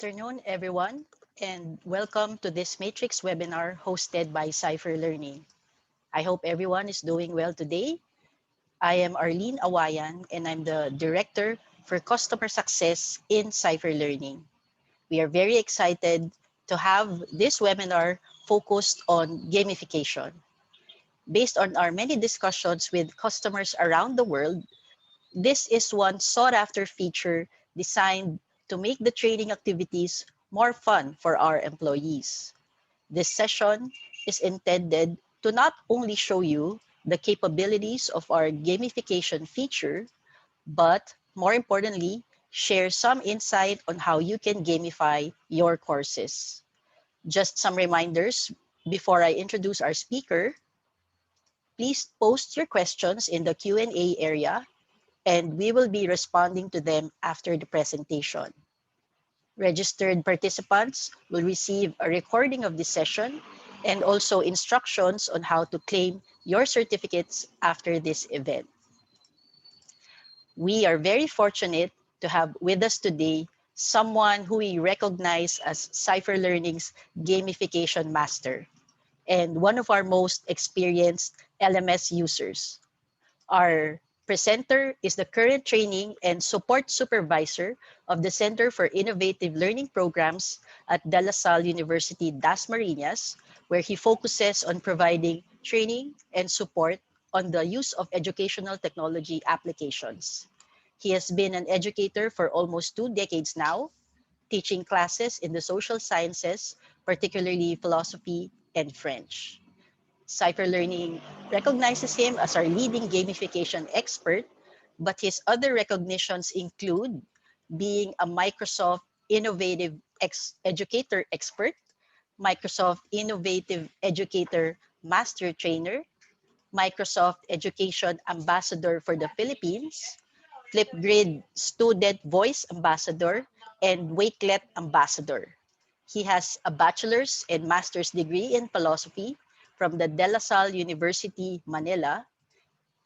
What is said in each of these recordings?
afternoon, everyone, and welcome to this Matrix webinar hosted by Cypher Learning. I hope everyone is doing well today. I am Arlene Awayan, and I'm the Director for Customer Success in Cypher Learning. We are very excited to have this webinar focused on gamification. Based on our many discussions with customers around the world, this is one sought-after feature designed to make the training activities more fun for our employees. This session is intended to not only show you the capabilities of our gamification feature, but more importantly, share some insight on how you can gamify your courses. Just some reminders before I introduce our speaker. Please post your questions in the Q&A area and we will be responding to them after the presentation. Registered participants will receive a recording of this session and also instructions on how to claim your certificates after this event. We are very fortunate to have with us today someone who we recognize as Cypher Learning's gamification master and one of our most experienced LMS users. Our presenter is the current training and support supervisor of the Center for Innovative Learning Programs at De La Salle University Das Marinas, where he focuses on providing training and support on the use of educational technology applications. He has been an educator for almost 2 decades now, teaching classes in the social sciences, particularly philosophy and French. Cypher Learning recognizes him as our leading gamification expert, but his other recognitions include being a Microsoft Innovative Educator Expert, Microsoft Innovative Educator Master Trainer, Microsoft Education Ambassador for the Philippines, Flipgrid Student Voice Ambassador, and Wakelet Ambassador. He has a bachelor's and master's degree in philosophy from the De La Salle University, Manila,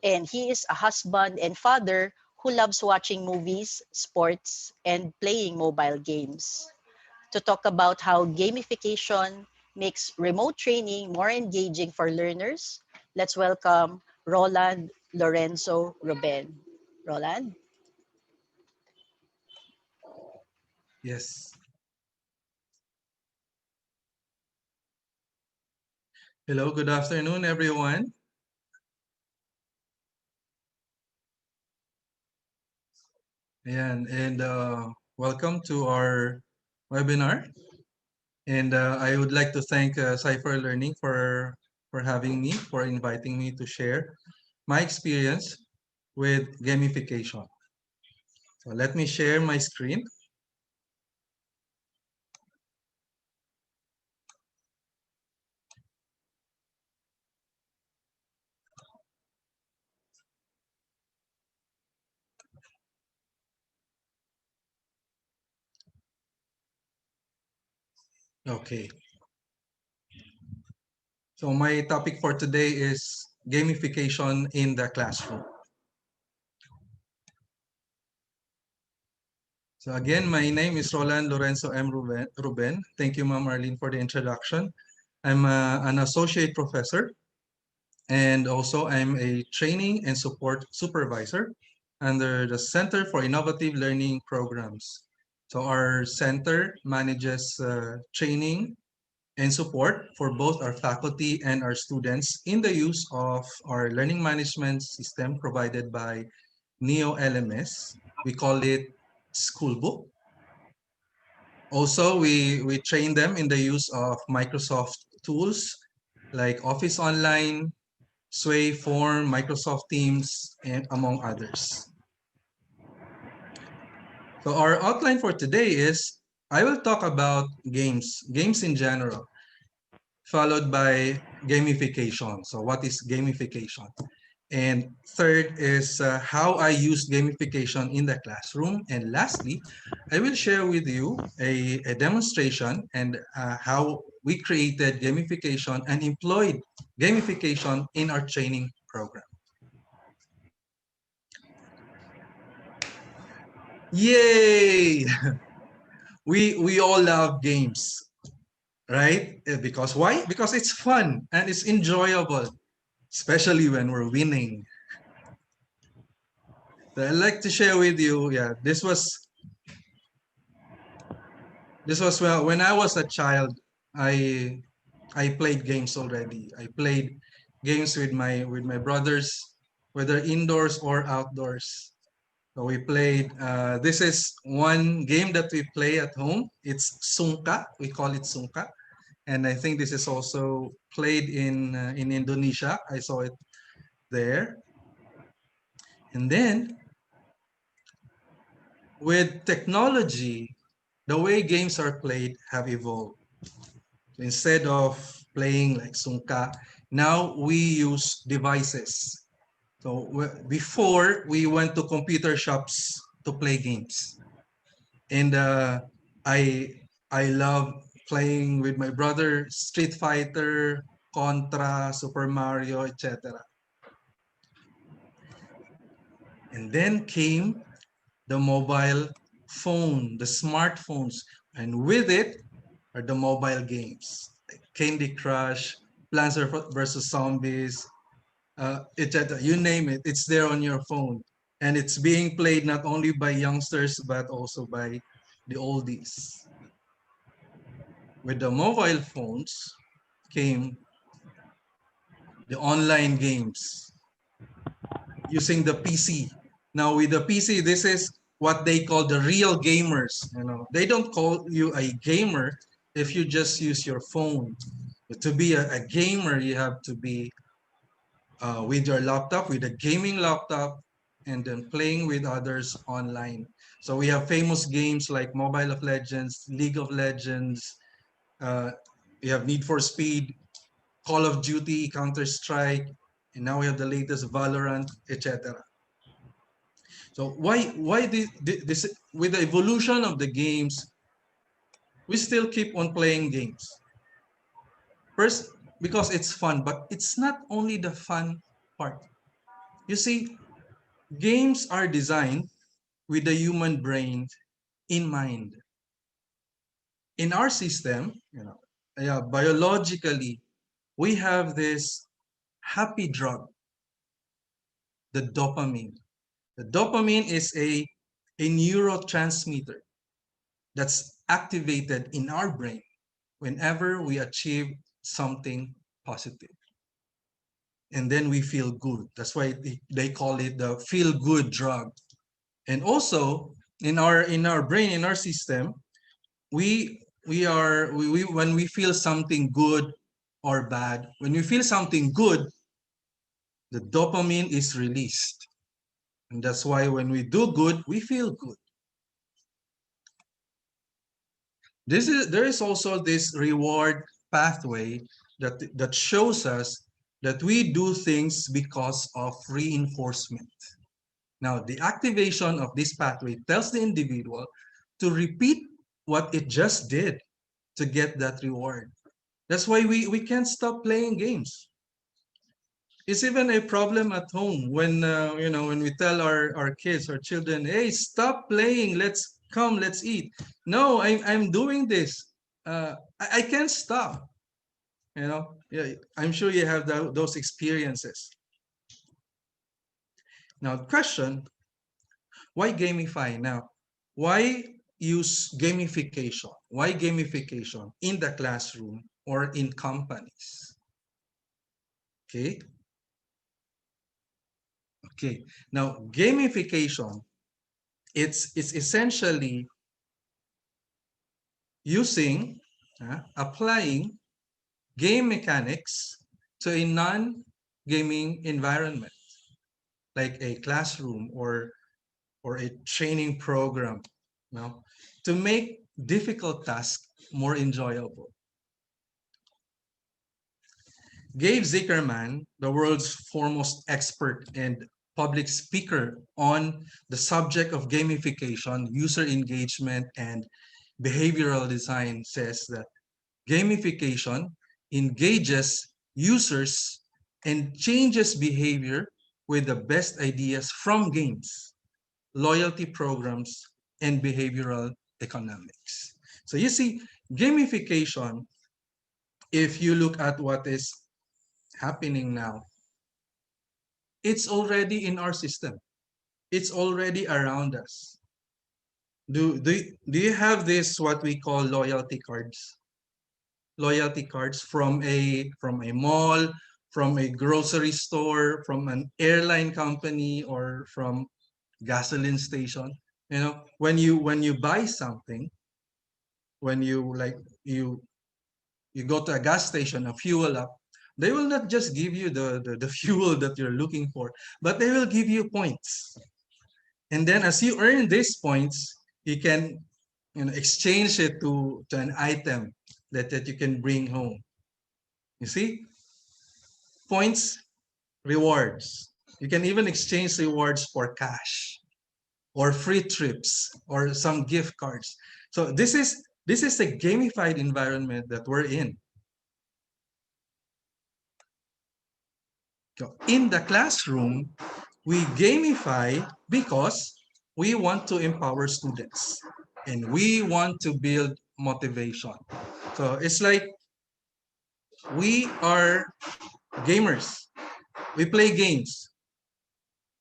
and he is a husband and father who loves watching movies, sports, and playing mobile games. To talk about how gamification makes remote training more engaging for learners, let's welcome Roland Lorenzo Ruben. Roland? Yes. Hello, good afternoon, everyone. And welcome to our webinar. And I would like to thank Cypher Learning for having me, for inviting me to share my experience with gamification. So let me share my screen. Okay. So my topic for today is gamification in the classroom. So again, my name is Roland Lorenzo M. Ruben. Thank you, Ma'am Arlene, for the introduction. I'm an associate professor, and also I'm a training and support supervisor under the Center for Innovative Learning Programs. So our center manages training and support for both our faculty and our students in the use of our learning management system provided by Neo LMS. We call it Schoolbook. Also, we train them in the use of Microsoft tools like Office Online, Sway, Form, Microsoft Teams, and among others. So our outline for today is I will talk about games in general, followed by gamification. So what is gamification? And third is how I use gamification in the classroom. And lastly, I will share with you a demonstration and how we created gamification and employed gamification in our training program. Yay! we all love games, right? Because why? Because it's fun and it's enjoyable, especially when we're winning. So I'd like to share with you, yeah, this was well when I was a child. I I played games already. I played games with my brothers, whether indoors or outdoors. So we played. This is one game that we play at home. It's sungka. We call it sungka, and I think this is also played in Indonesia. I saw it there. And then with technology, the way games are played have evolved. So instead of playing like sungka, now we use devices. So before we went to computer shops to play games, and I I love playing with my brother Street Fighter, Contra, Super Mario, etc. And then came the mobile phone, the smartphones, and with it are the mobile games, like Candy Crush, Plants vs Zombies, etc. You name it, it's there on your phone, and it's being played not only by youngsters but also by the oldies. With the mobile phones came the online games using the PC. Now with the PC, this is what they call the real gamers. They don't call you a gamer if you just use your phone. But to be a gamer, you have to be with your laptop, with a gaming laptop, and then playing with others online. So we have famous games like Mobile of Legends, League of Legends. Uh, we have Need for Speed, Call of Duty, Counter Strike, and now we have the latest Valorant, etc. So why this with the evolution of the games, we still keep on playing games. First, because it's fun, but it's not only the fun part. You see, games are designed with the human brain in mind. In our system, yeah, biologically, we have this happy drug, the dopamine. The dopamine is a neurotransmitter that's activated in our brain whenever we achieve something positive. And then we feel good. That's why they call it the feel good drug. And also in our brain, in our system, we when we feel something good or bad, when we feel something good, the dopamine is released. And that's why when we do good, we feel good. There is also this reward pathway that shows us that we do things because of reinforcement. Now, the activation of this pathway tells the individual to repeat what it just did to get that reward. That's why we can't stop playing games. It's even a problem at home when we tell our kids, our children, hey, stop playing, let's eat. No, I'm doing this. I can't stop. Yeah, I'm sure you have those experiences. Now, question: why gamify now? Why use gamification? Why gamification in the classroom or in companies? Okay. Okay. Now, gamification, it's essentially applying game mechanics to a non-gaming environment, like a classroom or a training program, to make difficult tasks more enjoyable. Gabe Zickerman, the world's foremost expert and public speaker on the subject of gamification, user engagement, and behavioral design, says that gamification engages users and changes behavior with the best ideas from games, loyalty programs, and behavioral economics. So you see, gamification, if you look at what is happening now, it's already in our system. It's already around us. Do you have this what we call loyalty cards? Loyalty cards from a mall, from a grocery store, from an airline company, or from gasoline station. You know, when you buy something, when you go to a gas station, a fuel up, they will not just give you the fuel that you're looking for, but they will give you points. And then as you earn these points, you can, you know, exchange it to an item that you can bring home. You see, points, rewards. You can even exchange rewards for cash or free trips or some gift cards. So this is a gamified environment that we're in. So in the classroom, we gamify because we want to empower students and we want to build motivation. So it's like we are gamers. We play games.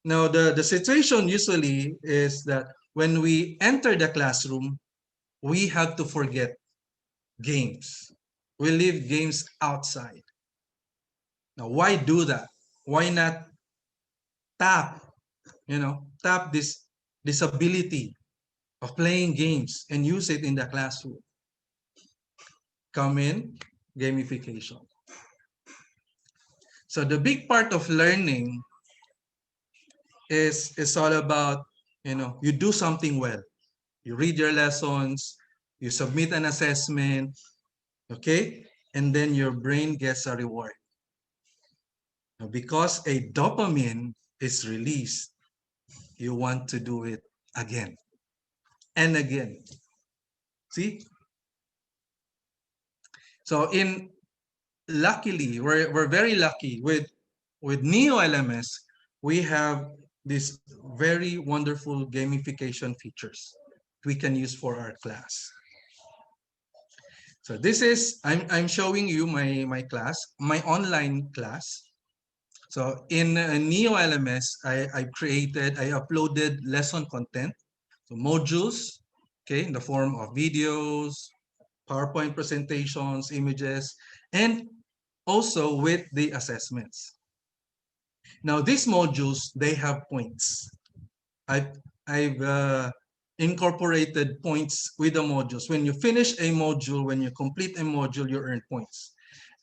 Now, the situation usually is that when we enter the classroom, we have to forget games. We leave games outside. Now, why do that? Why not tap, tap this ability of playing games and use it in the classroom? Come in, gamification. So the big part of learning is all about, you do something well. You read your lessons, you submit an assessment, okay? And then your brain gets a reward. Now, because a dopamine is released, you want to do it again and again. See? So luckily, we're very lucky with Neo LMS, we have these very wonderful gamification features we can use for our class. So this is, I'm showing you my class, my online class. So in Neo LMS, I uploaded lesson content, so modules, okay, in the form of videos, PowerPoint presentations, images, and also with the assessments. Now these modules, they have points. I've incorporated points with the modules. When you finish a module, when you complete a module, you earn points.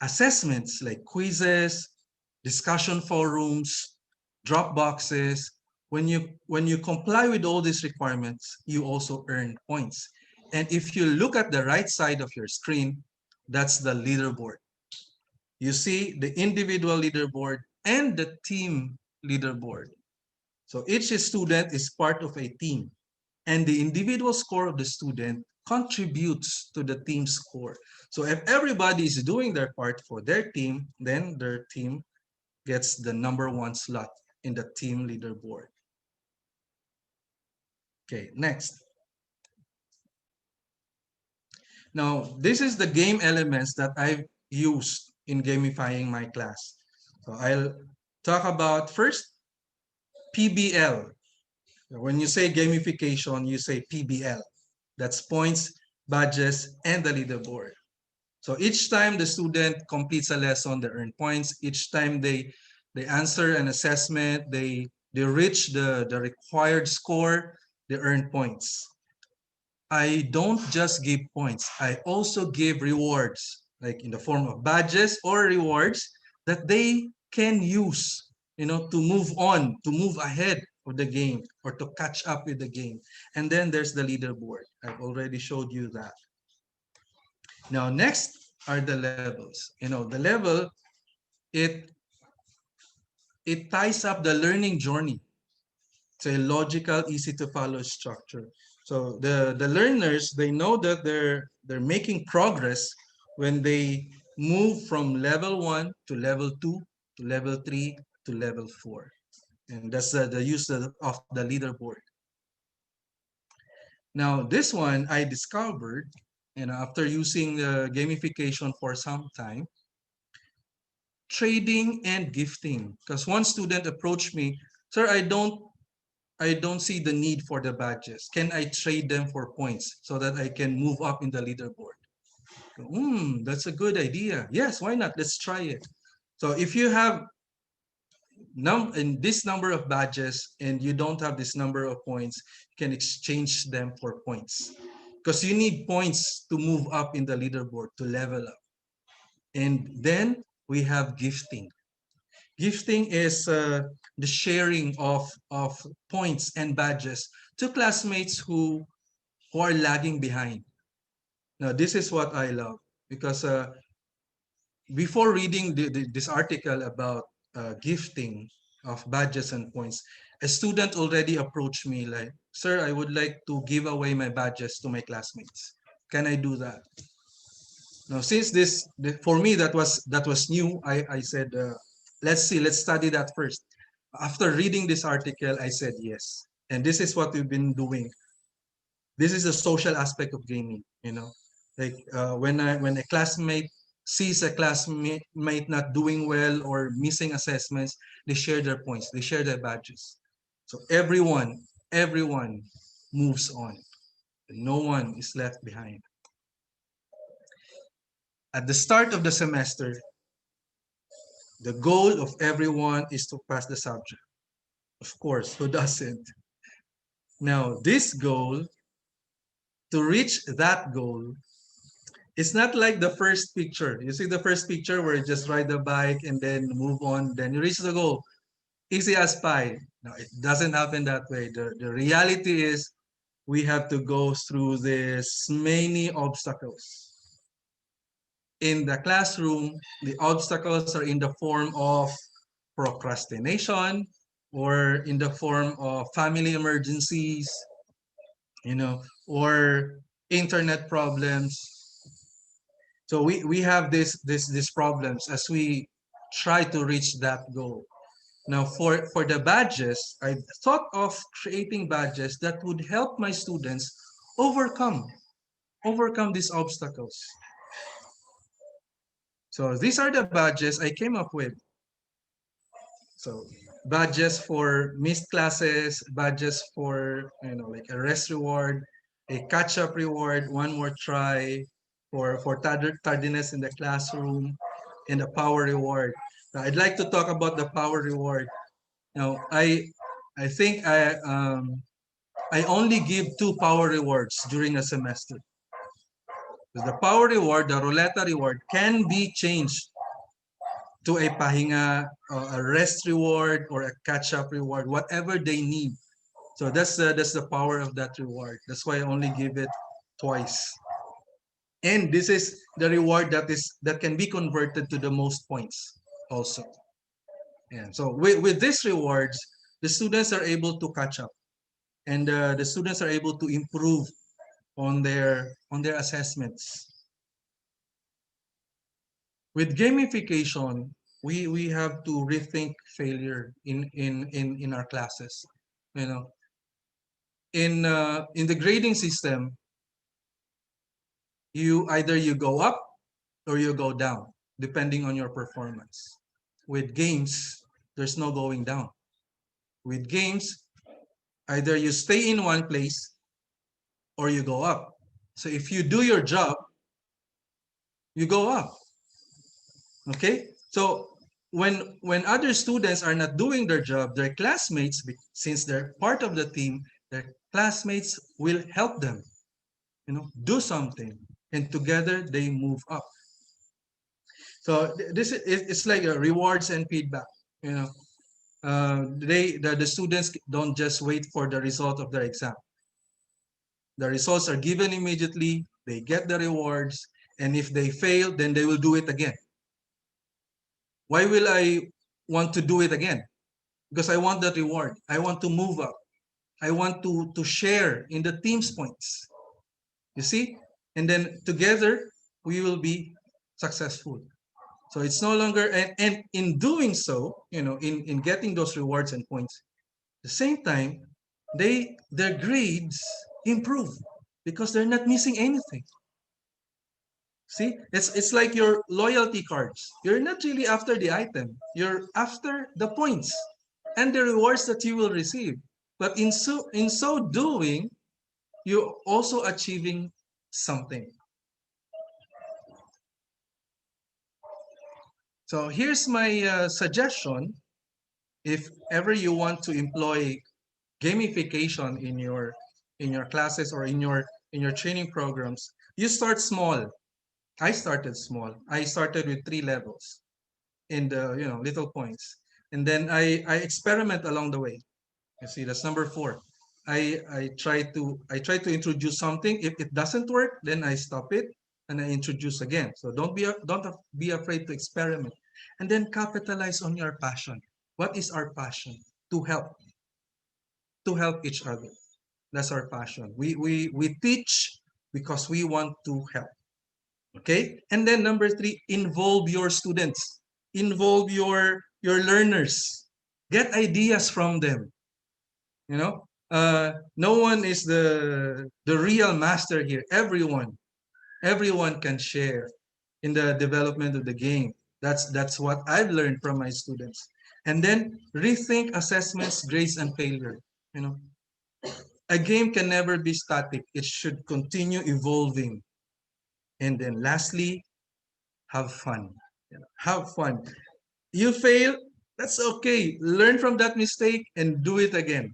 Assessments like quizzes, discussion forums, drop boxes. When you comply with all these requirements, you also earn points. And if you look at the right side of your screen, that's the leaderboard. You see the individual leaderboard and the team leaderboard. So each student is part of a team, and the individual score of the student contributes to the team score. So if everybody is doing their part for their team, then their team gets the number one slot in the team leaderboard. Okay, next. Now, this is the game elements that I've used in gamifying my class. So I'll talk about first PBL. When you say gamification, you say PBL. That's points, badges, and the leaderboard. So each time the student completes a lesson, they earn points. Each time they answer an assessment, they reach the required score, they earn points. I don't just give points. I also give rewards, like in the form of badges or rewards that they can use, to move on, to move ahead of the game or to catch up with the game. And then there's the leaderboard. I've already showed you that. Now, next are the levels. The level, it it ties up the learning journey. It's a logical, easy to follow structure. So the learners, they know that they're making progress when they move from level 1 to level 2 to level 3 to level 4. And that's the use of the leaderboard. Now, this one I discovered After using the gamification for some time, trading and gifting. Because one student approached me, sir, I don't see the need for the badges. Can I trade them for points so that I can move up in the leaderboard? That's a good idea. Yes, why not? Let's try it. So if you have in this number of badges and you don't have this number of points, you can exchange them for points. Because you need points to move up in the leaderboard, to level up. And then we have gifting. Gifting is the sharing of points and badges to classmates who are lagging behind. Now, this is what I love because before reading this article about gifting of badges and points, a student already approached me like, sir, I would like to give away my badges to my classmates. Can I do that? Now, since for me, that was new, I said, let's see, let's study that first. After reading this article, I said yes. And this is what we've been doing. This is the social aspect of gaming, like when a classmate sees a classmate not doing well or missing assessments, they share their points, they share their badges. So everyone moves on. No one is left behind. At the start of the semester, the goal of everyone is to pass the subject. Of course, who doesn't? Now, this goal, to reach that goal, it's not like the first picture. You see the first picture where you just ride the bike and then move on, then you reach the goal. Easy as pie. No, it doesn't happen that way. The reality is we have to go through this many obstacles. In the classroom, the obstacles are in the form of procrastination or in the form of family emergencies, or internet problems. So we have these problems as we try to reach that goal. Now for the badges, I thought of creating badges that would help my students overcome overcome these obstacles. So these are the badges I came up with. So badges for missed classes, badges for like a rest reward, a catch-up reward, one more try, for tardiness in the classroom, and a power reward. Now, I'd like to talk about the power reward. Now, I think I only give 2 power rewards during a semester. The power reward, the ruleta reward, can be changed to a pahinga, a rest reward, or a catch-up reward, whatever they need. So that's the power of that reward. That's why I only give it twice. And this is the reward that can be converted to the most points also. And so with these rewards, the students are able to catch up, and the students are able to improve on their assessments. With gamification, we have to rethink failure in our classes. You know, in the grading system, you go up or you go down depending on your performance. With games, there's no going down. With games, either you stay in one place or you go up. So if you do your job, you go up. Okay? So when other students are not doing their job, their classmates, since they're part of the team, their classmates will help them, do something, and together they move up. So this is it's like a rewards and feedback. You know, the students don't just wait for the result of their exam. The results are given immediately. They get the rewards, and if they fail, then they will do it again. Why will I want to do it again? Because I want that reward. I want to move up. I want to share in the team's points. You see? And then together we will be successful. So it's no longer, and in doing so, in getting those rewards and points, at the same time, their grades improve because they're not missing anything. See, it's like your loyalty cards. You're not really after the item. You're after the points and the rewards that you will receive. But in so doing, you're also achieving something. So here's my suggestion. If ever you want to employ gamification in your classes or in your training programs, you start small. I started small. I started with 3 levels in the little points, and then I experiment along the way. You see, that's number 4. I try to introduce something. If it doesn't work, then I stop it and I introduce again. So don't be afraid to experiment, and then capitalize on your passion. What is our passion? To help, to help each other. That's our passion. We teach because we want to help. Okay, and then number 3, involve your students, involve your learners, get ideas from them. No one is the real master here. Everyone can share in the development of the game. That's what I've learned from my students. And then rethink assessments, grades, and failure. You know, a game can never be static. It should continue evolving. And then lastly, have fun. Have fun. You fail, that's okay. Learn from that mistake and do it again.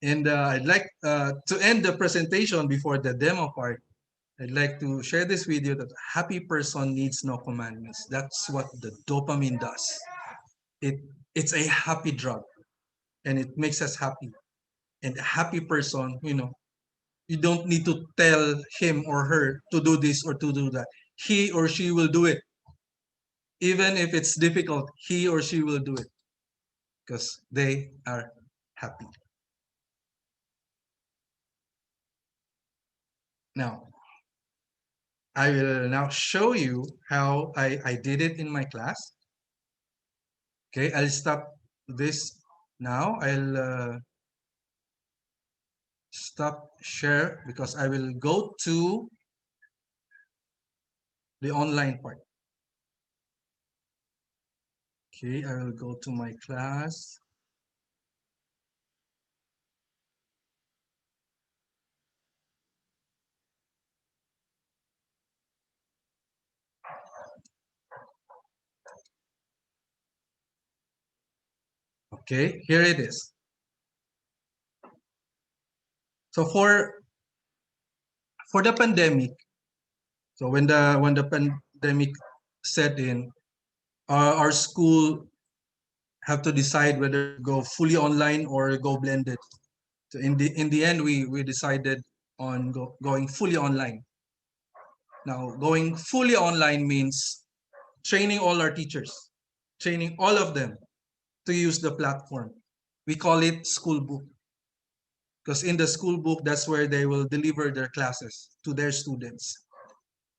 And I'd like to end the presentation before the demo part. I'd like to share this video that a happy person needs no commandments. That's what the dopamine does. It it's a happy drug and it makes us happy. And a happy person, you don't need to tell him or her to do this or to do that. He or she will do it. Even if it's difficult, he or she will do it because they are happy. Now, I will now show you how I did it in my class. Okay, I'll stop this now. I'll stop share because I will go to the online part. Okay, I will go to my class. Okay, here it is. So for the pandemic, so when the pandemic set in, our school have to decide whether to go fully online or go blended. So in the end, we decided on going fully online. Now, going fully online means training all our teachers, training all of them to use the platform. We call it school book because in the school book, that's where they will deliver their classes to their students.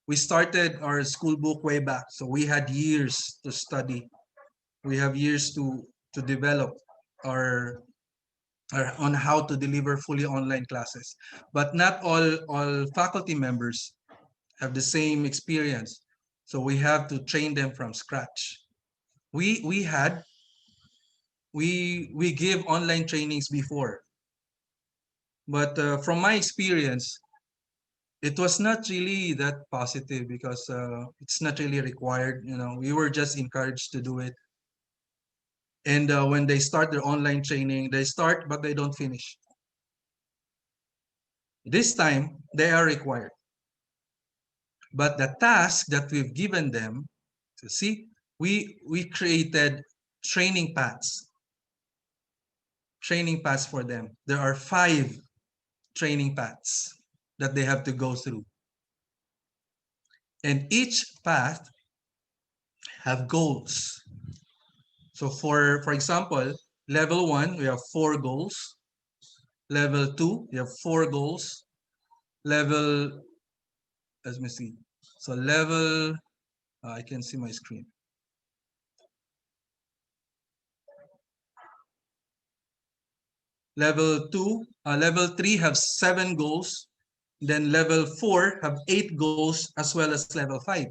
We started our school book way back, so we had years to study. We have years to develop our on how to deliver fully online classes. But not all faculty members have the same experience. So we have to train them from scratch. We give online trainings before, but from my experience, it was not really that positive because it's not really required. We were just encouraged to do it. And when they start their online training, they start but they don't finish. This time they are required. But the task that we've given them, to see, we created training paths, training paths for them. There are 5 training paths that they have to go through. And each path have goals. So for example, level 1, we have 4 goals. Level 2, we have 4 goals. Let me see. So I can see my screen. Level 3 have 7 goals. Then level 4 have 8 goals as well as level 5.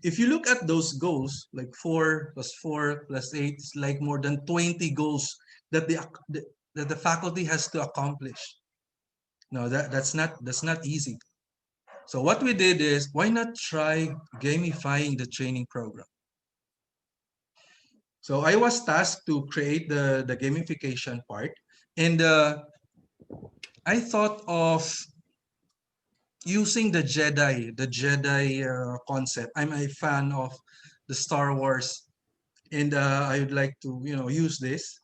If you look at those goals, like 4 plus 4 plus 8, it's like more than 20 goals that that the faculty has to accomplish. No, that's not easy. So what we did is, why not try gamifying the training program? So I was tasked to create the gamification part, and I thought of using the Jedi concept. I'm a fan of the Star Wars, and I would like to use this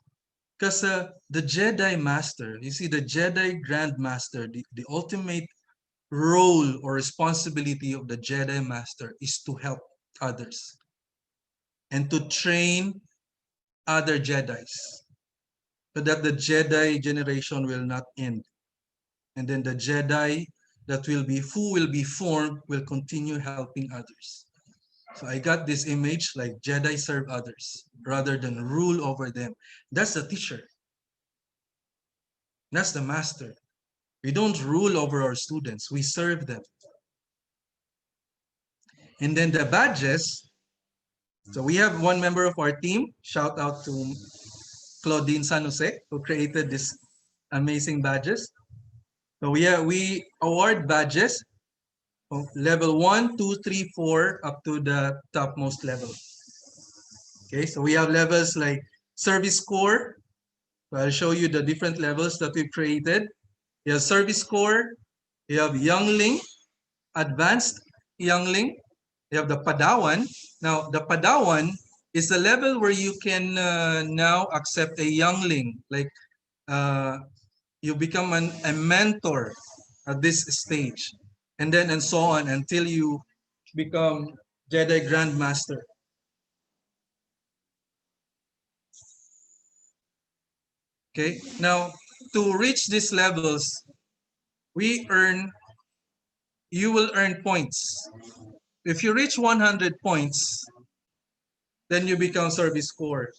because the Jedi Master, you see, the Jedi Grand Master, the ultimate role or responsibility of the Jedi Master is to help others and to train other Jedis, so that the Jedi generation will not end. And then the Jedi who will be formed will continue helping others. So I got this image like Jedi serve others rather than rule over them. That's the teacher. That's the master. We don't rule over our students. We serve them. And then the badges. So we have one member of our team. Shout out to Claudine San Jose, who created this amazing badges. So we award badges from level 1, 2, 3, 4 up to the topmost level. Okay, so we have levels like service score. So I'll show you the different levels that we've created. You have service score, you have youngling, advanced youngling, you have the Padawan. Now, the Padawan is the level where you can now accept a youngling, like uh, you become a mentor at this stage, and so on until you become Jedi Grandmaster. Okay, now to reach these levels, we earn, you will earn points. If you reach 100 points, then you become service core.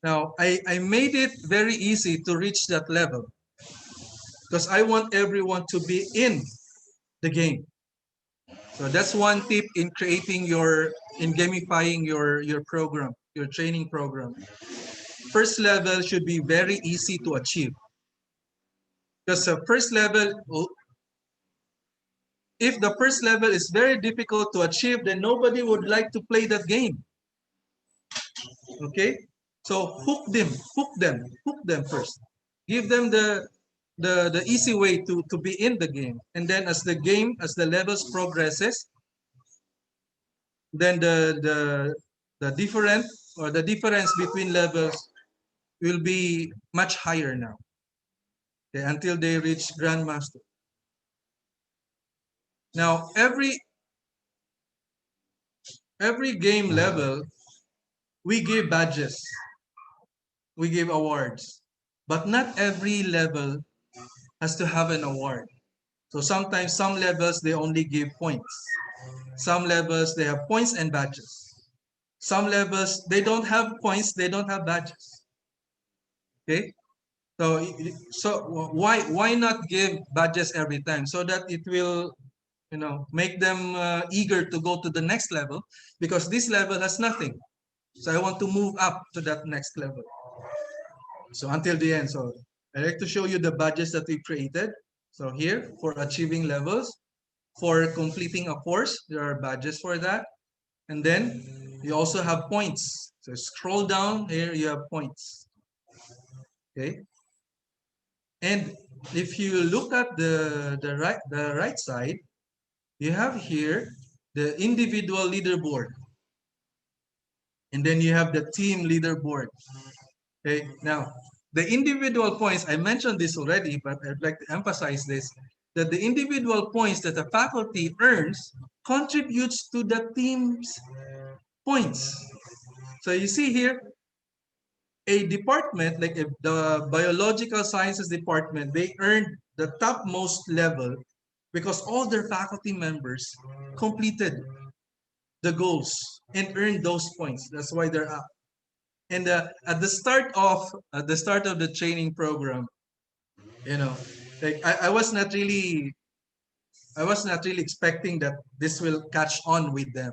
Now, I made it very easy to reach that level because I want everyone to be in the game. So that's one tip in in gamifying your program, your training program. First level should be very easy to achieve. Because the first level, if the first level is very difficult to achieve, then nobody would like to play that game. Okay? So hook them first. Give them the easy way to be in the game. And then as the levels progresses, then the different or the difference between levels will be much higher now. Okay, until they reach Grandmaster. Now every game level we give badges, we give awards, but not every level has to have an award. So sometimes some levels they only give points. Some levels they have points and badges. Some levels they don't have points, they don't have badges. Okay? So why not give badges every time so that it will make them eager to go to the next level, because this level has nothing. So I want to move up to that next level. So until the end. So I like to show you the badges that we created. So here for achieving levels, for completing a course, there are badges for that. And then you also have points. So scroll down here, you have points. Okay. And if you look at the right side, you have here the individual leaderboard. And then you have the team leaderboard. Okay, now the individual points, I mentioned this already, but I'd like to emphasize this, that the individual points that the faculty earns contributes to the team's points. So you see here, a department like the biological sciences department, they earned the topmost level because all their faculty members completed the goals and earned those points. That's why they're up. And at the start of the training program, you know, like I was not really I was not really expecting that this will catch on with them.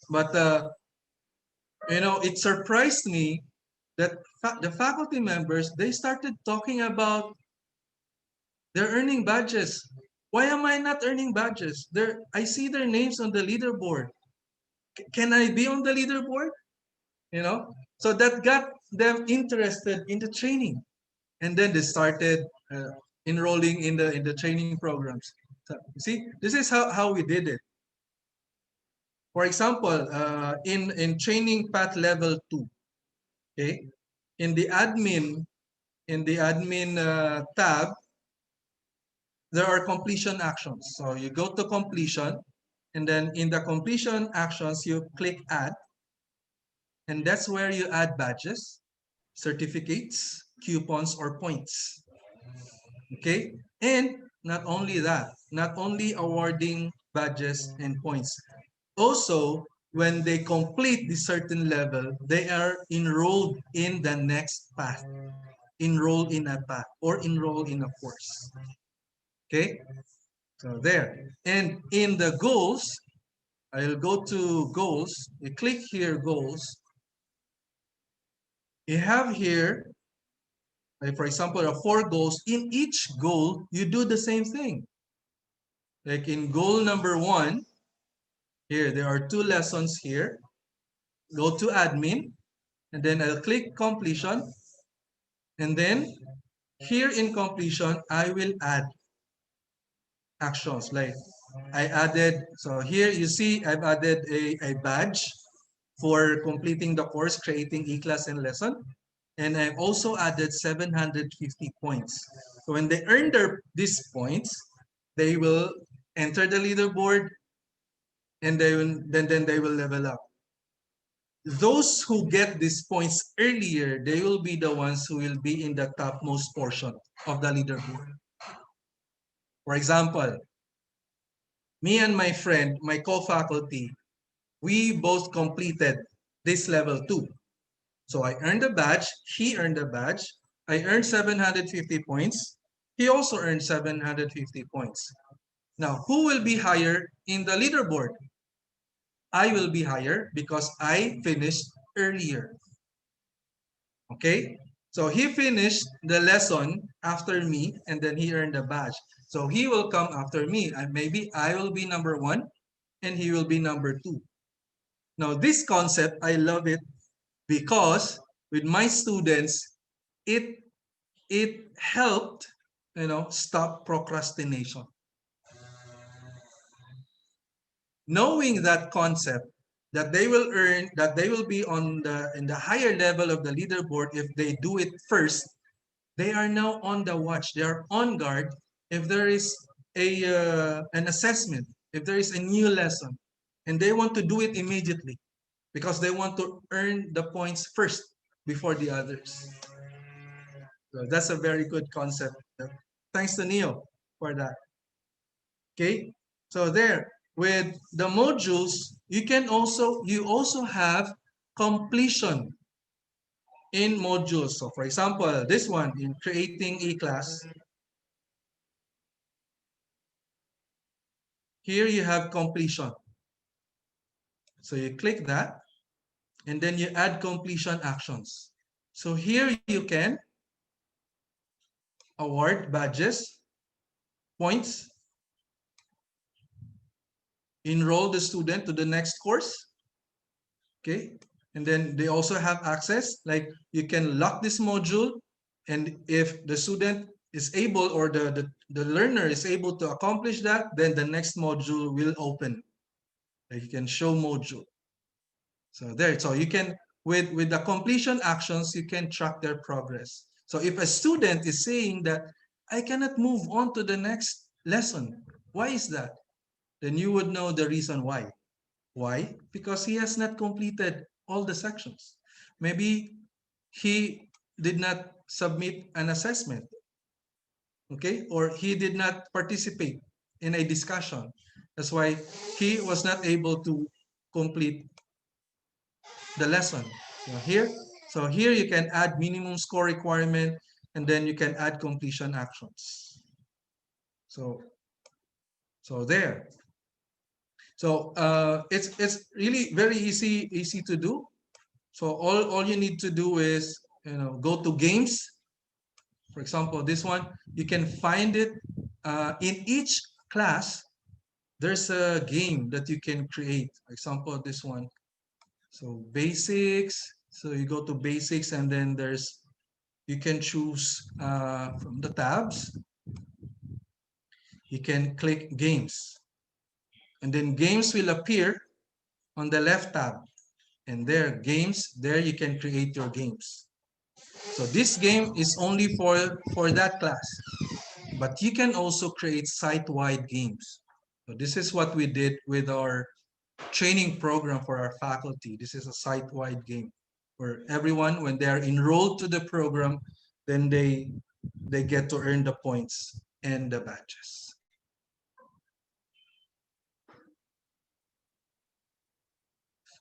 But it surprised me that the faculty members, they started talking about they're earning badges. Why am I not earning badges? I see their names on the leaderboard. Can I be on the leaderboard? So that got them interested in the training, and then they started enrolling in the training programs. So, see, this is how we did it. For example, in training path level 2, okay, in the admin tab, there are completion actions. So you go to completion, and then in the completion actions, you click add, and that's where you add badges, certificates, coupons, or points. Okay, and not only that, not only awarding badges and points, also when they complete the certain level, they are enrolled in the next path, enroll in a path, or enroll in a course. Okay, so there. And in the goals, I'll go to goals. You click here, goals. You have here, for example, there are 4 goals. In each goal, you do the same thing. Like in goal number 1, here, there are 2 lessons here. Go to admin, and then I'll click completion. And then here in completion, I will add actions. Like I added, so here you see I've added a badge for completing the course, creating e-class and lesson. And I've also added 750 points. So when they earn these points, they will enter the leaderboard, and then they will level up. Those who get these points earlier, they will be the ones who will be in the topmost portion of the leaderboard. For example, me and my friend, my co-faculty, we both completed this level 2. So I earned a badge, he earned a badge, I earned 750 points, he also earned 750 points. Now, who will be higher in the leaderboard? I will be higher because I finished earlier. Okay? So he finished the lesson after me, and then he earned a badge. So he will come after me, and maybe I will be number 1 and he will be number 2. Now this concept, I love it because with my students, it helped, stop procrastination. Knowing that concept, that they will earn, that they will be on the in the higher level of the leaderboard if they do it first, they are now on the watch. They are on guard if there is an assessment, if there is a new lesson, and they want to do it immediately because they want to earn the points first before the others. So that's a very good concept. Thanks to Neo for that. Okay, so there with the modules, you also have completion in modules. So for example, this one in creating e-class, here you have completion. So you click that, and then you add completion actions. So here you can award badges, points, enroll the student to the next course. Okay, and then they also have access, like you can lock this module, and if the student is able, or the learner is able to accomplish that, then the next module will open. Like you can show module. So there, so you can, with the completion actions, you can track their progress. So if a student is saying that I cannot move on to the next lesson, why is that? Then you would know the reason why. Why? Because he has not completed all the sections. Maybe he did not submit an assessment, okay? Or he did not participate in a discussion. That's why he was not able to complete the lesson. So here you can add minimum score requirement, and then you can add completion actions. So So there. So it's really very easy to do. So all you need to do is go to games. For example, this one you can find it in each class. There's a game that you can create. For example, this one. So basics. So you go to basics and then you can choose from the tabs. You can click games. And then games will appear on the left tab. And there, games, there you can create your games. So this game is only for that class. But you can also create site-wide games. So this is what we did with our training program for our faculty. This is a site-wide game where everyone, when they are enrolled to the program, then they get to earn the points and the badges.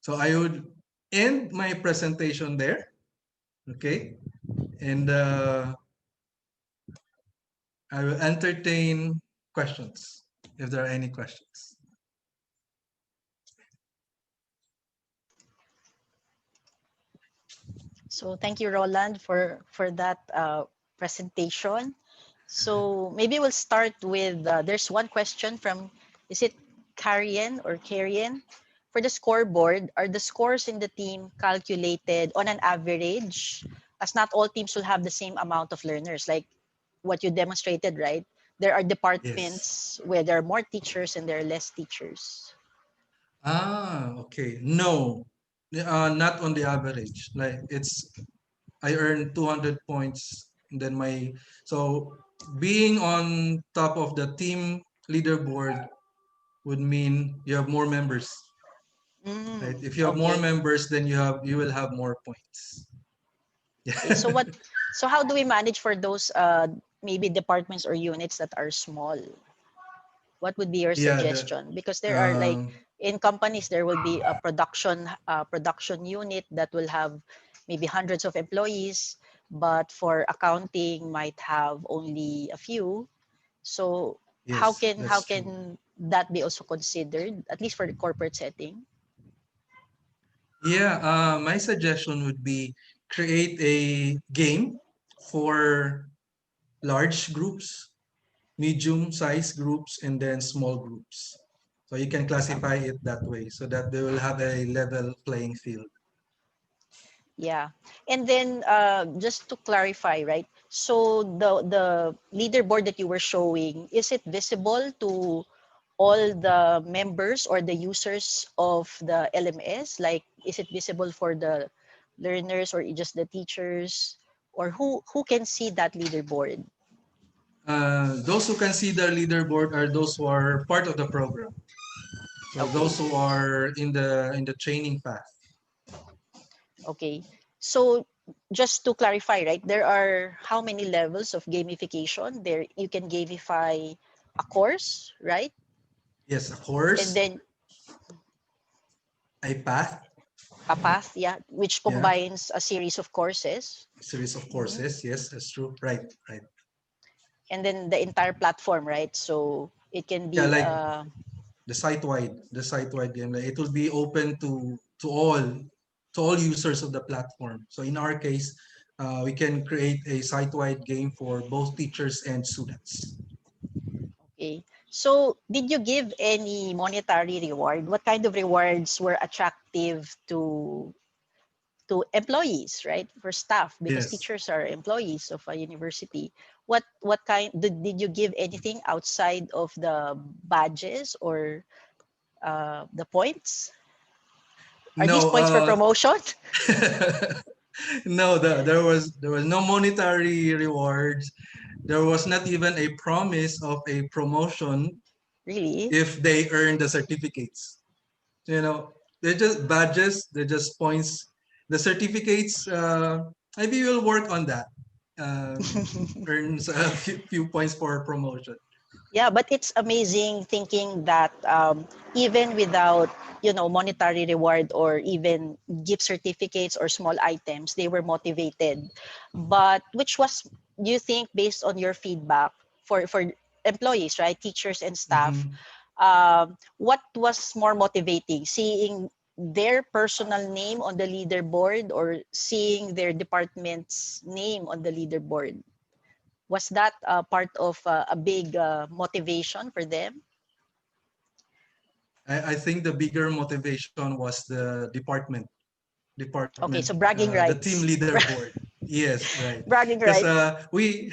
So I would end my presentation there, okay? And I will entertain questions if there are any questions. So thank you, Roland, for that presentation. So maybe we'll start with, there's one question from, is it Karian? For the scoreboard, are the scores in the team calculated on an average, as not all teams will have the same amount of learners, like what you demonstrated, right? There are Yes. departments where there are more teachers and there are less teachers. Okay. No, not on the average. Like I earned 200 points, and then so being on top of the team leaderboard would mean you have more members. Right? If you have more Okay. members, then you will have more points. Okay. So Yeah. what? So how do we manage for those maybe departments or units that are small? What would be your Yeah. suggestion? Because there are like Um, in companies there will be a production unit that will have maybe hundreds of employees, but for accounting might have only a few. So yes, how that's true. can that be also considered, at least for the corporate setting? Yeah, my suggestion would be create a game for large groups, medium-sized groups, and then small groups. So you can classify it that way so that they will have a level playing field. Yeah. And then just to clarify, right? So the leaderboard that you were showing, is it visible to all the members or the users of the LMS? Like, is it visible for the learners or just the teachers? Or who can see that leaderboard? Those who can see the leaderboard are those who are part of the program. So Okay. those who are in the training path. Okay. So just to clarify, right, there are how many levels of gamification? There you can gamify a course, right? Yes, a And course, then a path, a path, yeah, which yeah, combines a series of courses. a series of Mhm. courses. Yes, that's true. Right, right. And then the entire platform, right? So it can Yeah, be like the site-wide game. Like it will be open to all users of the platform. So in our case, we can create a site-wide game for both teachers and students. okay. So did you give any monetary reward? What kind of rewards were attractive to employees, right? For staff, because Yes. teachers are employees of a university. What kind did you give anything outside of the badges or the points? Are these No. points for promotion? No. There was no monetary rewards. There was not even a promise of a promotion Really? if they earn the certificates. you know they're just badges, they're just points. The certificates, maybe we'll work on that. Earns a few points for promotion. Yeah, but it's amazing thinking that even without monetary reward or even gift certificates or small items, they were motivated. But which was, do you think, based on your feedback, for employees, right? Teachers and staff. Mhm. What was more motivating? Seeing their personal name on the leaderboard or seeing their department's name on the leaderboard? Was that part of a big motivation for them? I think the bigger motivation was the department, Okay, so bragging the team rights. leaderboard. Yes, right. Bragging Because rights. we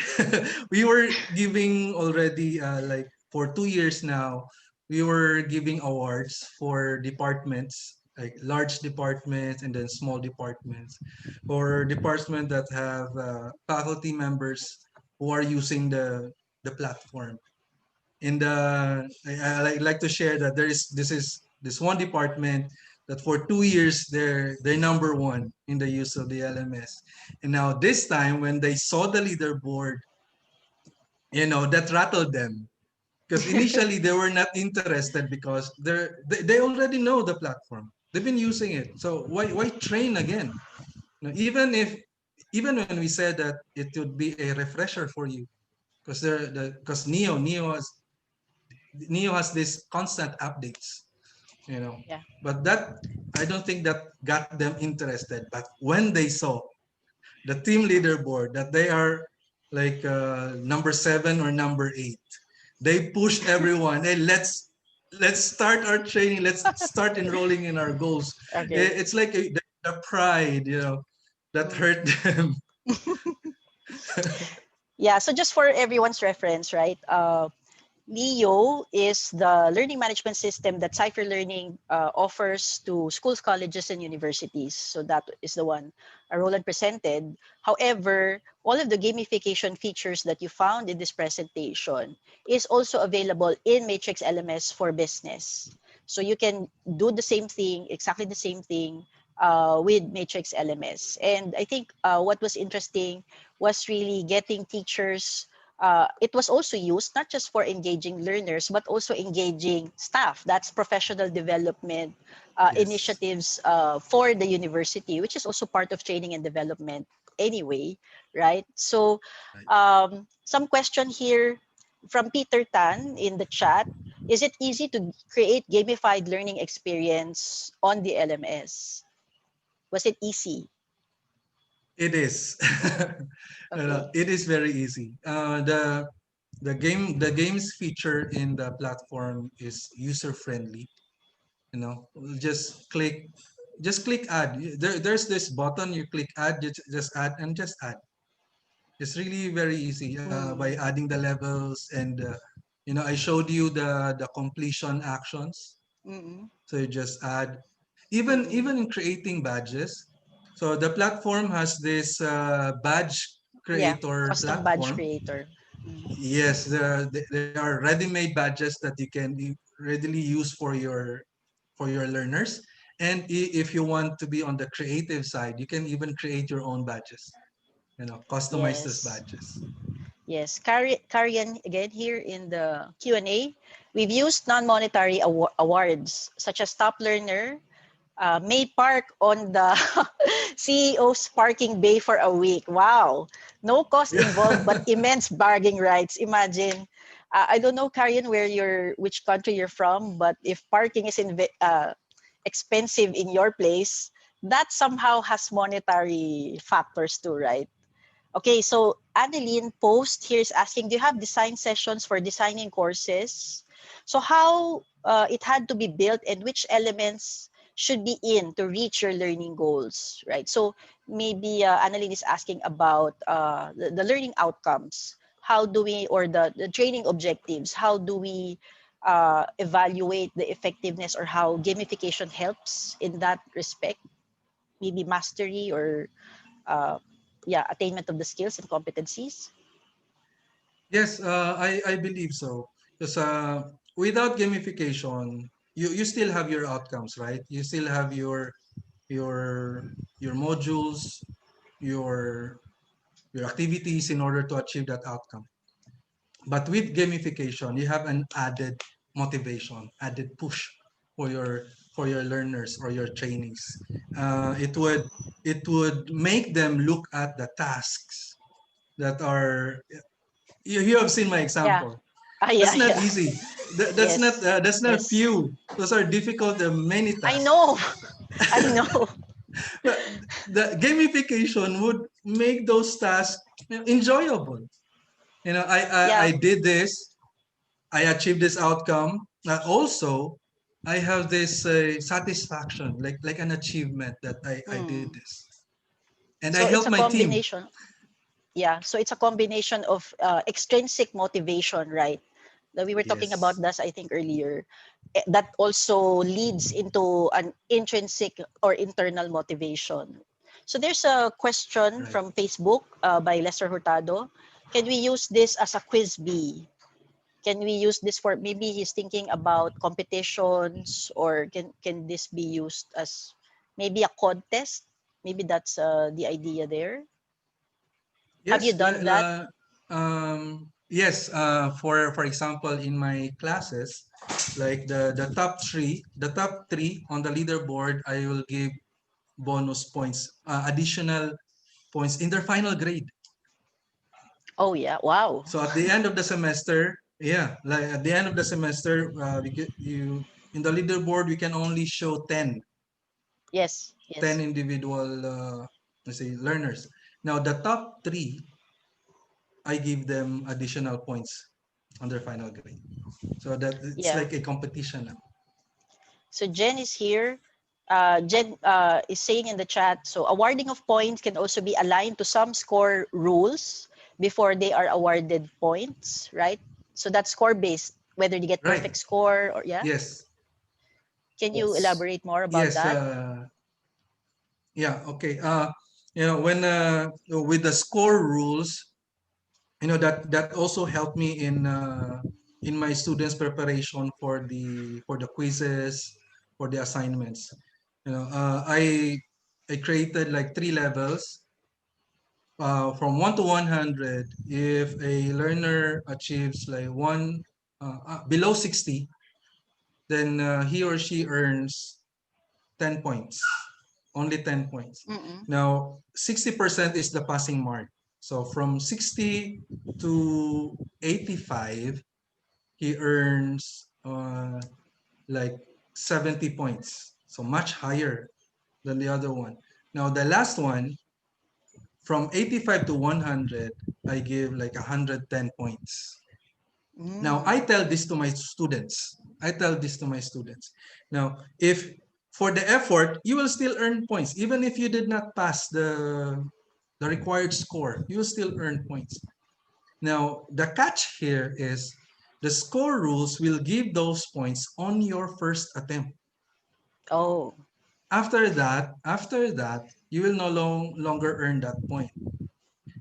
we were giving already like for 2 years now, we were giving awards for departments, like large departments and then small departments, for departments that have faculty members who are using the platform. And like to share that this one department that for 2 years they're number one in the use of the LMS. And now this time when they saw the leaderboard, that rattled them because initially they were not interested because they already know the platform. They've been using it. So why train again? Even when we said that it would be a refresher for you because Neo has this constant updates, you know. Yeah. But that I don't think that got them interested. But when they saw the team leaderboard that they are like number 7 or number 8, they push everyone. Hey, let's start our training. Let's start enrolling in our goals. Okay. It's like the pride, that Mm. hurt them. Yeah, so just for everyone's reference, right? Neo is the learning management system that Cypher Learning offers to schools, colleges, and universities. So that is the one Roland presented. However, all of the gamification features that you found in this presentation is also available in Matrix LMS for business. So you can do the same thing, exactly the same thing with Matrix LMS. And I think what was interesting was really getting teachers. It was also used not just for engaging learners, but also engaging staff. That's professional development Yes. initiatives for the university, which is also part of training and development anyway, right? So Right. some question here from Peter Tan in the chat. Is it easy to create gamified learning experience on the LMS? Was it easy? It is. Okay. It is very easy. The games feature in the platform is user friendly. Just click add. There's this button, you click add, just add and just add. It's really very easy by Mm, adding the levels, and I showed you the completion actions. mm, So you just add, mm, even mm. in creating badges. So the platform has this badge Yeah, creator custom badge platform. creator. Mm, Yes, there are ready-made badges that you can readily use for your learners. And if you want to be on the creative side, you can even create your own badges. Customize those yes. badges. Yes, Karian again here in the Q&A. We've used non-monetary awards such as top learner, may park on the CEO's parking bay for a week. Wow. No cost involved, but Yeah. immense bargaining rights. Imagine. I don't know, Karian, which country you're from, but if parking is expensive in your place, that somehow has monetary factors too, right? Okay, so Adeline post here is asking, do you have design sessions for designing courses? So how it had to be built and which elements should be in to reach your learning goals, right? So maybe Annalyn is asking about the learning outcomes. How do we, or the training objectives, how do we evaluate the effectiveness or how gamification helps in that respect? Maybe mastery or uh, yeah, attainment of the skills and competencies. Yes, I believe so. Because without gamification, you still have your outcomes, right? You still have your modules, your your activities in order to achieve that outcome. But with gamification, you have an added motivation, added push for your learners or your trainees. It would make them look at the tasks that are. You have seen my Yeah. example. Ah, That's yeah, not yeah. easy. Yes. That's not Yes. few. Those are difficult many I tasks. know. I know. But the gamification would make those tasks enjoyable. I Yeah. did this. I achieved this outcome. Also, I have this satisfaction, like an achievement that I did Mm. this, and I So helped it's a my team. combination. Yeah. So it's a combination of extrinsic motivation, right? That we were talking about Yes, that, I think, earlier. That also leads into an intrinsic or internal motivation. So there's a question right. from Facebook by Lester Hurtado. Can we use this as a quiz bee? Can we use this for, maybe he's thinking about competitions, or can this be used as maybe a contest? Maybe that's the idea there. Have you Yes, done that? yes. For example, in my classes, like the top three on the leaderboard, I will give bonus points, additional points in their final grade. Oh yeah, wow. So at the end of the semester, yeah, like at the end of the semester, you in the leaderboard we can only show Yes, ten yes. individual, let's say, learners. Now the top three, I give them additional points on their final grade. So that it's Yeah. like a competition now. So Jen is here. Jen is saying in the chat, so awarding of points can also be aligned to some score rules before they are awarded points, right? So that's score based, whether you get Right. perfect score or yeah. Yes. Can you Yes. elaborate more about Yes. that? Yeah. Okay. When with the score rules, that also helped me in my students' preparation for the quizzes, for the assignments. I created like three levels, from 1 to 100. If a learner achieves like below 60, then he or she earns 10 points, only 10 points. Mm-mm. Now 60% is the passing mark. So from 60 to 85, he earns like 70 points, so much higher than the other one. Now the last one, from 85 to 100, I give like 110 points. Now Mm. I tell this to my students. I tell this to my students. Now, if for the effort, you will still earn points. Even if you did not pass the required score, you will still earn points. Now, the catch here is the score rules will give those points on your first attempt. Oh. After that, you will no longer earn that point.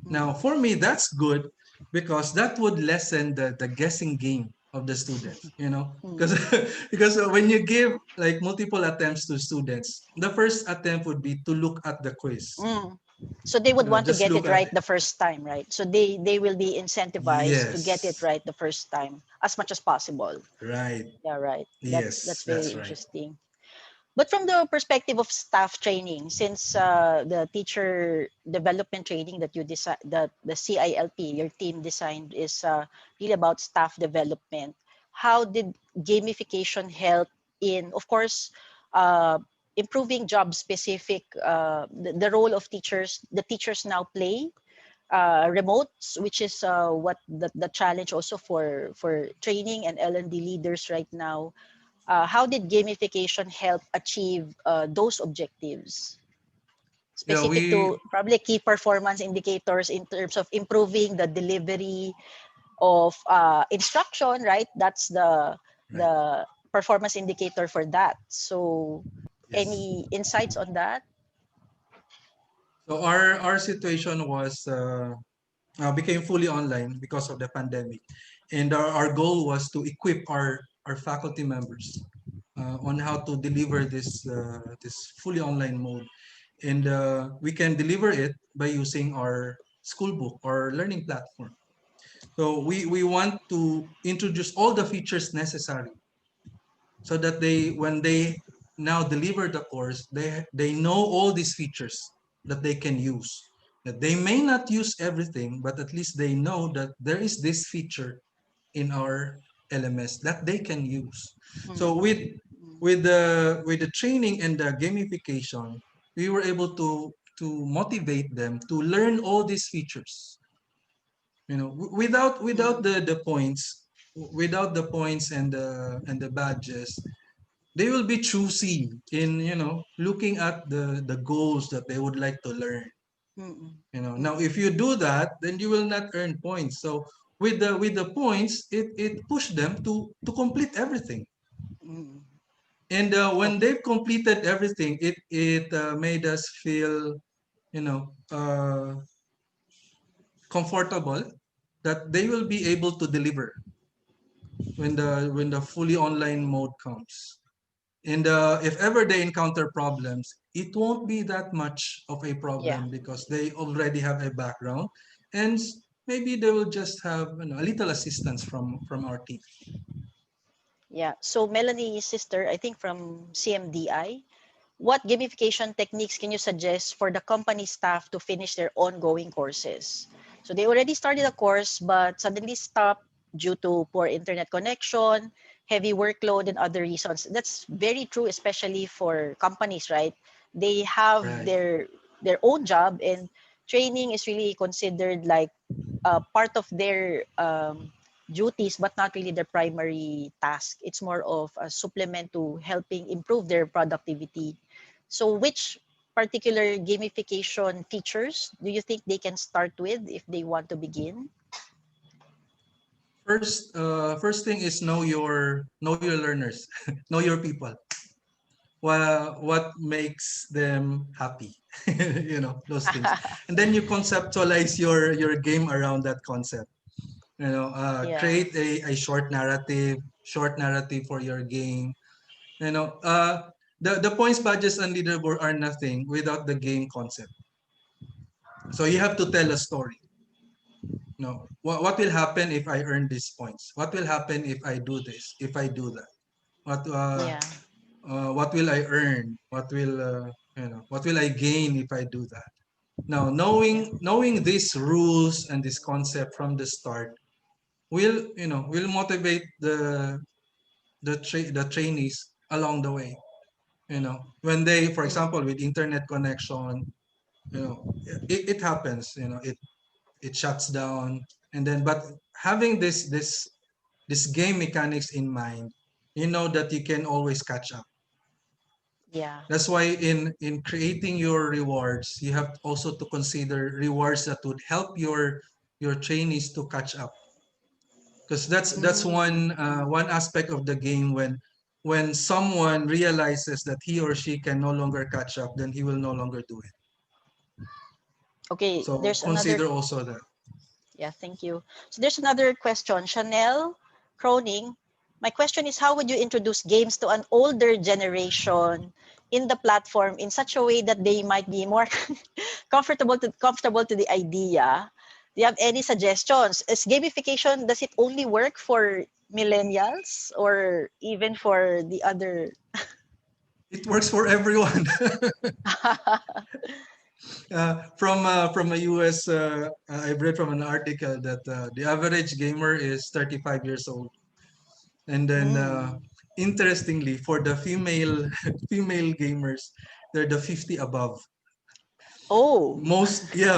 Now, Mm. for me, that's good because that would lessen the guessing game of the students, because Mm. because when you give like multiple attempts to students, the first attempt would be to look at the quiz. Mm. So they would want to Just get look it at right it. the first time, right? So they will be incentivized to get it Yes, right the first time as much as possible. right. Yeah, right. That's Yes, very that's right. interesting. But from the perspective of staff training, since the teacher development training that you decide, that the CILP, your team designed, is really about staff development, how did gamification help in, of course, uh, improving job specific, the role of teachers, the teachers now play remotes, which is what the challenge also for training and L&D leaders right now. How did gamification help achieve those objectives? Yeah, Specific to probably key performance indicators in terms of improving the delivery of instruction, right? That's right. the performance indicator for that. So, Yes. any insights on that? So our situation was became fully online because of the pandemic, and our goal was to equip our faculty members on how to deliver this fully online mode, and we can deliver it by using our school book or learning platform. So we want to introduce all the features necessary so that when they now deliver the course, they know all these features that they can use. That they may not use everything, but at least they know that there is this feature in our LMS that they can use. So Mm, with the training and the gamification, we were able to motivate them to learn all these features. Without mm, the points, without the points and the badges, they will be choosy in looking at the goals that they would like to learn. mm, Now mm, if you do that, then you will not earn points. So with the points, it pushed them to complete everything. mm. And when Okay. they've completed everything, it made us feel you know uh, comfortable that they will be able to deliver when the fully online mode comes. And if ever they encounter problems, it won't be that much of a Yeah. problem because they already have a background, and maybe they will just have a little assistance from our team. Yeah. So Melanie's sister, I think from CMDI, what gamification techniques can you suggest for the company staff to finish their ongoing courses? So they already started a course but suddenly stopped due to poor internet connection, heavy workload, and other reasons. That's very true, especially for companies, right? They have Right. their own job, and training is really considered like part of their duties, but not really their primary task. It's more of a supplement to helping improve their productivity. So, which particular gamification features do you think they can start with if they want to begin? First thing is know your learners, know your people. What makes them happy, those things, and then you conceptualize your game around that concept. Yeah. Create a short narrative for your game. The points, badges, and leaderboard are nothing without the game concept. So you have to tell a story. What will happen if I earn these points? What will happen if I do this, if I do that? Yeah. What will I earn? What will I gain if I do that? Now, Yeah. knowing these rules and this concept from the start will motivate the trainees along the way. When they, for Mm. example, with internet connection, it happens. It shuts down, and then but having this game mechanics in mind, you know that you can always catch up. Yeah. That's why in creating your rewards, you have also to consider rewards that would help your trainees to catch up, because that's Mm. one aspect of the game. When someone realizes that he or she can no longer catch up, then he will no longer do it. Okay, So there's another. consider also that. Yeah, thank you. So there's another question. Chanel Croning, my question is how would you introduce games to an older generation in the platform in such a way that they might be more comfortable to the idea? Do you have any suggestions? Is gamification, does it only work for millennials or even for the other? It works for everyone. From a US, I've read from an article that the average gamer is 35 years old, and then Mm. interestingly, for the female female gamers, they're the 50 above. Oh. Most the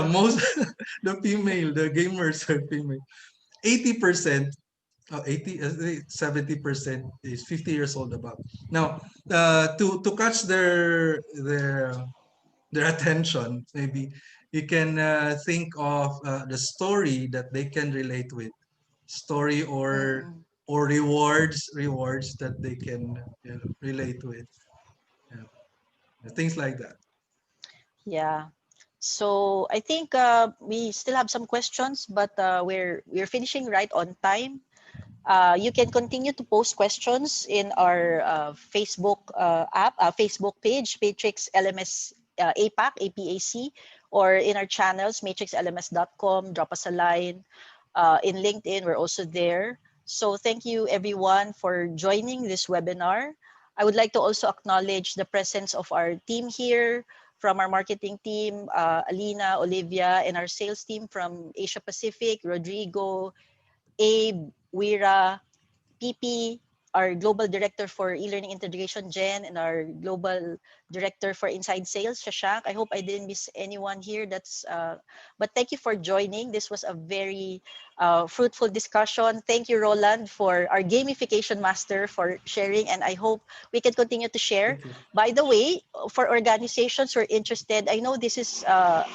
gamers are female. 80%, 70% is 50 years old above. Now, to catch their attention, maybe you can think of the story that they can relate with, story Mm-mm. or rewards that they can relate with, things like that. Yeah. So I think we still have some questions, but we're finishing right on time. You can continue to post questions in our Facebook page, Matrix LMS APAC, APAC, or in our channels, matrixlms.com. Drop us a line. In LinkedIn, we're also there. So thank you everyone for joining this webinar. I would like to also acknowledge the presence of our team here, from our marketing team, Alina, Olivia, and our sales team from Asia Pacific, Rodrigo, Abe, Wira, PP, our Global Director for E-Learning Integration, Jen, and our Global Director for Inside Sales, Shashank. I hope I didn't miss anyone here. But thank you for joining. This was a very fruitful discussion. Thank you, Roland, for our gamification master for sharing, and I hope we can continue to share. Thank you. By the way, for organizations who are interested, I know this is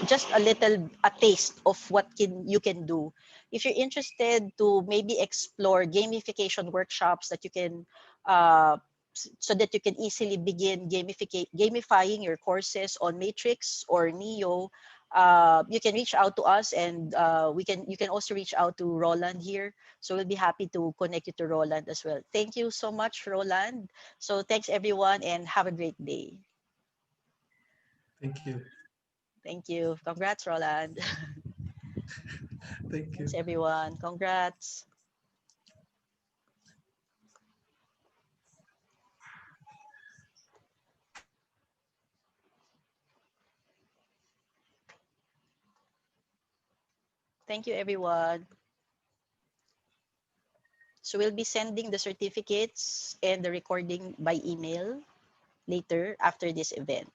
just a taste of what you can do. If you're interested to maybe explore gamification workshops that you can so that you can easily begin gamifying your courses on Matrix or Neo, you can reach out to us, and you can also reach out to Roland here. So we'll be happy to connect you to Roland as well. Thank you so much, Roland. So thanks everyone, and have a great day. Thank you. Thank you. Congrats, Roland. Thank you. Thanks everyone. Congrats. Thank you everyone. So we'll be sending the certificates and the recording by email later after this event.